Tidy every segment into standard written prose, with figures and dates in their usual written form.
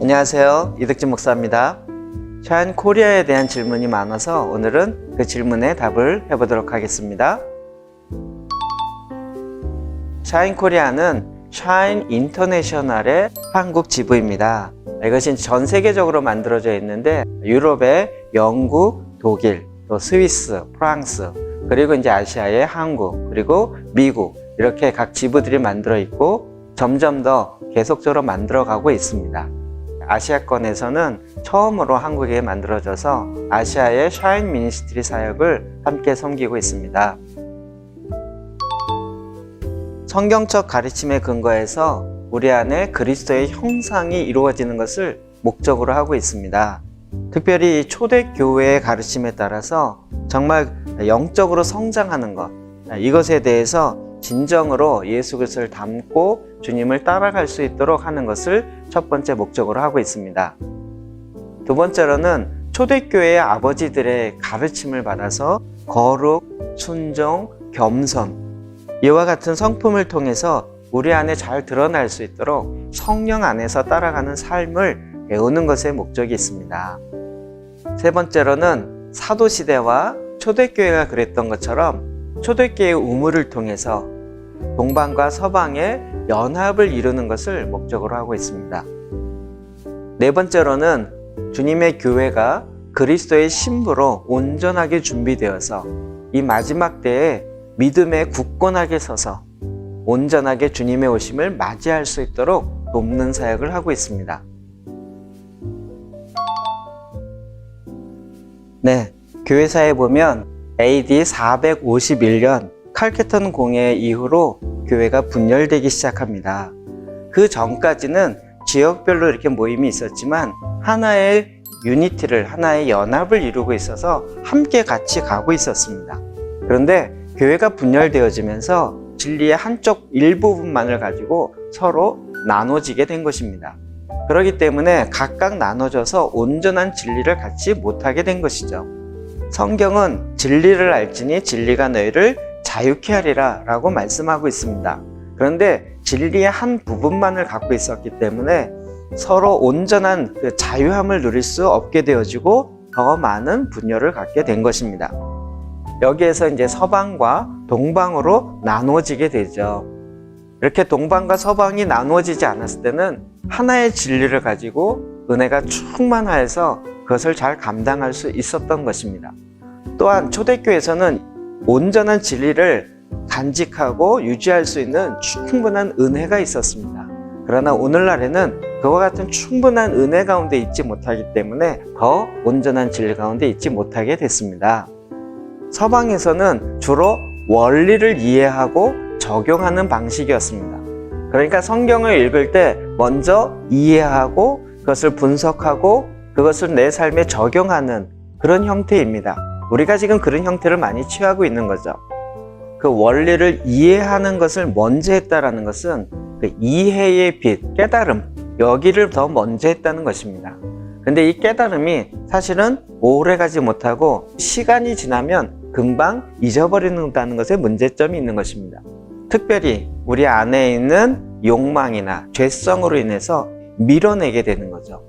안녕하세요. 이덕진 목사입니다. 샤인 코리아에 대한 질문이 많아서 오늘은 그 질문에 답을 해보도록 하겠습니다. 샤인 코리아는 샤인 인터내셔널의 한국 지부입니다. 이것이 전 세계적으로 만들어져 있는데 유럽의 영국, 독일, 또 스위스, 프랑스, 그리고 이제 아시아의 한국, 그리고 미국 이렇게 각 지부들이 만들어 있고 점점 더 계속적으로 만들어 가고 있습니다. 아시아권에서는 처음으로 한국에 만들어져서 아시아의 샤인 미니스트리 사역을 함께 섬기고 있습니다. 성경적 가르침에 근거해서 우리 안에 그리스도의 형상이 이루어지는 것을 목적으로 하고 있습니다. 특별히 초대교회의 가르침에 따라서 정말 영적으로 성장하는 것, 이것에 대해서 진정으로 예수 그리스도를 닮고 주님을 따라갈 수 있도록 하는 것을 첫 번째 목적으로 하고 있습니다. 두 번째로는 초대교회의 아버지들의 가르침을 받아서 거룩, 순종, 겸손 이와 같은 성품을 통해서 우리 안에 잘 드러날 수 있도록 성령 안에서 따라가는 삶을 배우는 것에 목적이 있습니다. 세 번째로는 사도시대와 초대교회가 그랬던 것처럼 초대교회의 우물을 통해서 동방과 서방의 연합을 이루는 것을 목적으로 하고 있습니다. 네 번째로는 주님의 교회가 그리스도의 신부로 온전하게 준비되어서 이 마지막 때에 믿음에 굳건하게 서서 온전하게 주님의 오심을 맞이할 수 있도록 돕는 사역을 하고 있습니다. 네, 교회사에 보면 AD 451년 칼케턴 공회 이후로 교회가 분열되기 시작합니다. 그 전까지는 지역별로 이렇게 모임이 있었지만 하나의 유니티를, 하나의 연합을 이루고 있어서 함께 같이 가고 있었습니다. 그런데 교회가 분열되어지면서 진리의 한쪽 일부분만을 가지고 서로 나눠지게 된 것입니다. 그렇기 때문에 각각 나눠져서 온전한 진리를 갖지 못하게 된 것이죠. 성경은 진리를 알지니 진리가 너희를 자유케 하리라 라고 말씀하고 있습니다. 그런데 진리의 한 부분만을 갖고 있었기 때문에 서로 온전한 그 자유함을 누릴 수 없게 되어지고 더 많은 분열을 갖게 된 것입니다. 여기에서 이제 서방과 동방으로 나누어지게 되죠. 이렇게 동방과 서방이 나누어지지 않았을 때는 하나의 진리를 가지고 은혜가 충만하여서 그것을 잘 감당할 수 있었던 것입니다. 또한 초대교회에서는 온전한 진리를 간직하고 유지할 수 있는 충분한 은혜가 있었습니다. 그러나 오늘날에는 그와 같은 충분한 은혜 가운데 있지 못하기 때문에 더 온전한 진리 가운데 있지 못하게 됐습니다. 서방에서는 주로 원리를 이해하고 적용하는 방식이었습니다. 그러니까 성경을 읽을 때 먼저 이해하고 그것을 분석하고 그것을 내 삶에 적용하는 그런 형태입니다. 우리가 지금 그런 형태를 많이 취하고 있는 거죠. 그 원리를 이해하는 것을 먼저 했다라는 것은 그 이해의 빛, 깨달음, 여기를 더 먼저 했다는 것입니다. 근데 이 깨달음이 사실은 오래 가지 못하고 시간이 지나면 금방 잊어버리는다는 것에 문제점이 있는 것입니다. 특별히 우리 안에 있는 욕망이나 죄성으로 인해서 밀어내게 되는 거죠.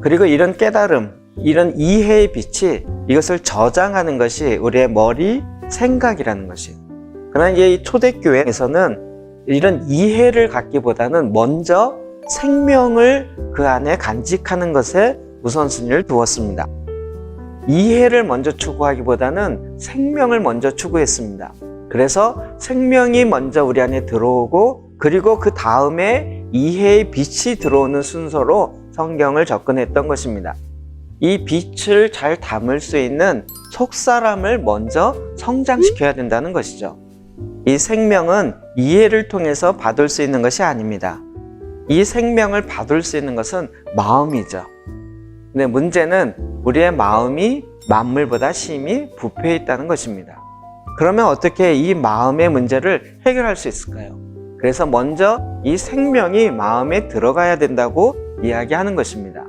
그리고 이런 깨달음, 이런 이해의 빛이 이것을 저장하는 것이 우리의 머리, 생각이라는 것이에요. 그러나 이제 이 초대교회에서는 이런 이해를 갖기보다는 먼저 생명을 그 안에 간직하는 것에 우선순위를 두었습니다. 이해를 먼저 추구하기보다는 생명을 먼저 추구했습니다. 그래서 생명이 먼저 우리 안에 들어오고 그리고 그 다음에 이해의 빛이 들어오는 순서로 성경을 접근했던 것입니다. 이 빛을 잘 담을 수 있는 속사람을 먼저 성장시켜야 된다는 것이죠. 이 생명은 이해를 통해서 받을 수 있는 것이 아닙니다. 이 생명을 받을 수 있는 것은 마음이죠. 근데 문제는 우리의 마음이 만물보다 심히 부패해 있다는 것입니다. 그러면 어떻게 이 마음의 문제를 해결할 수 있을까요? 그래서 먼저 이 생명이 마음에 들어가야 된다고 이야기하는 것입니다.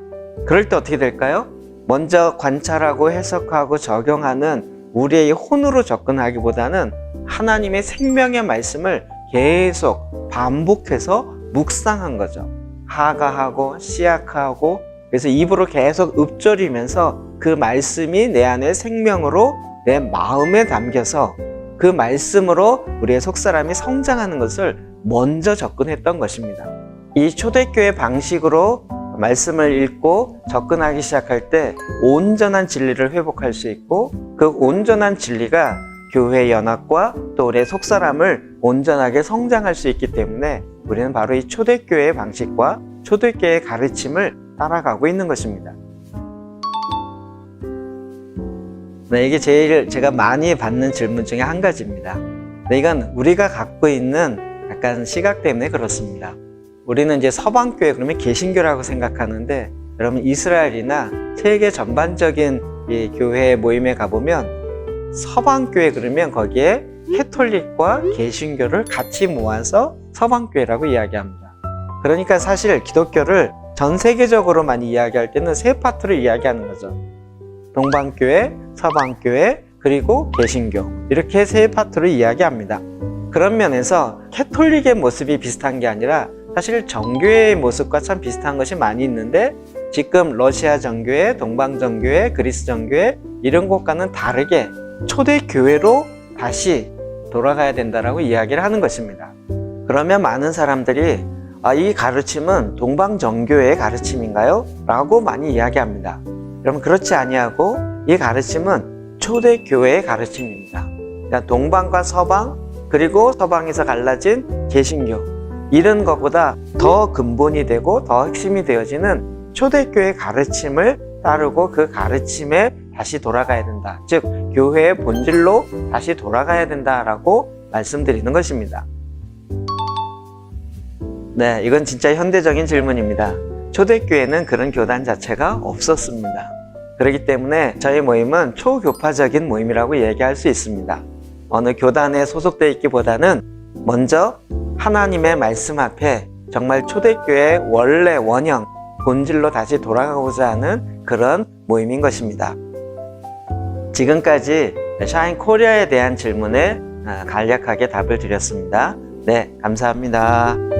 그럴 때 어떻게 될까요? 먼저 관찰하고 해석하고 적용하는 우리의 혼으로 접근하기보다는 하나님의 생명의 말씀을 계속 반복해서 묵상한 거죠. 하가하고 시아카하고 그래서 입으로 계속 읊조리면서 그 말씀이 내 안에 생명으로 내 마음에 담겨서 그 말씀으로 우리의 속사람이 성장하는 것을 먼저 접근했던 것입니다. 이 초대교회 방식으로 말씀을 읽고 접근하기 시작할 때 온전한 진리를 회복할 수 있고 그 온전한 진리가 교회 연합과 또 우리의 속사람을 온전하게 성장할 수 있기 때문에 우리는 바로 이 초대교회의 방식과 초대교회의 가르침을 따라가고 있는 것입니다. 네, 이게 제일 제가 많이 받는 질문 중에 한 가지입니다. 네, 이건 우리가 갖고 있는 약간 시각 때문에 그렇습니다. 우리는 이제 서방교회 그러면 개신교라고 생각하는데 여러분 이스라엘이나 세계 전반적인 이 교회 모임에 가보면 서방교회 그러면 거기에 캐톨릭과 개신교를 같이 모아서 서방교회라고 이야기합니다. 그러니까 사실 기독교를 전 세계적으로 많이 이야기할 때는 세 파트로 이야기하는 거죠. 동방교회, 서방교회, 그리고 개신교 이렇게 세 파트로 이야기합니다. 그런 면에서 캐톨릭의 모습이 비슷한 게 아니라 사실 정교회의 모습과 참 비슷한 것이 많이 있는데 지금 러시아 정교회, 동방 정교회, 그리스 정교회 이런 곳과는 다르게 초대교회로 다시 돌아가야 된다라고 이야기를 하는 것입니다. 그러면 많은 사람들이 이 가르침은 동방 정교회의 가르침인가요? 라고 많이 이야기합니다. 여러분 그렇지 아니하고 이 가르침은 초대교회의 가르침입니다. 그러니까 동방과 서방 그리고 서방에서 갈라진 개신교 이런 것보다 더 근본이 되고 더 핵심이 되어지는 초대교회 가르침을 따르고 그 가르침에 다시 돌아가야 된다. 즉 교회의 본질로 다시 돌아가야 된다라고 말씀드리는 것입니다. 네, 이건 진짜 현대적인 질문입니다. 초대교회는 그런 교단 자체가 없었습니다. 그렇기 때문에 저희 모임은 초교파적인 모임이라고 얘기할 수 있습니다. 어느 교단에 소속되어 있기보다는 먼저 하나님의 말씀 앞에 정말 초대교회의 원래 원형, 본질로 다시 돌아가고자 하는 그런 모임인 것입니다. 지금까지 샤인 코리아에 대한 질문에 간략하게 답을 드렸습니다. 네, 감사합니다.